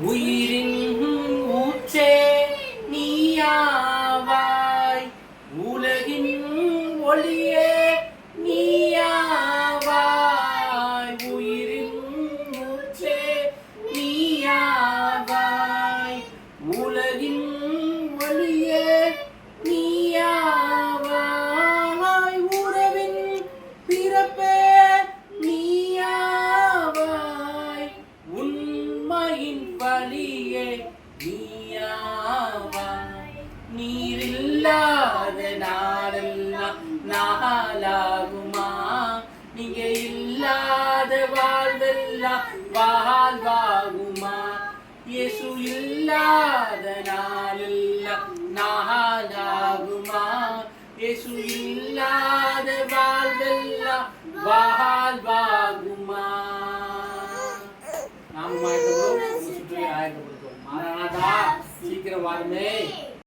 உயிரின் ஊற்றே நீயாவாய், உலகின் ஒளியே நீயாவாய், உயிரின் ஊற்றே நீயாவாய், உலகின் ஒளியே நீயாவாய், உறவின் பிறப்பே நீயாவாய், உண்மையின் வழியே நீயாவாய், நீரில்லாத நாளெல்லாம் நாளாகுமா, நீங்க இல்லாத வாழ்வெல்லாம் வாழ்வாகுமா, இயேசு இல்லாத நாளெல்லாம் நாளாகுமா, இயேசு இல்லாத வாழ்வெல்லாம் வாழ்வாகுமா. நாம் சுற்றி ஆயத்தப்படுத்துவோம். மாறானாதா, சீக்கிரம் வாருமே.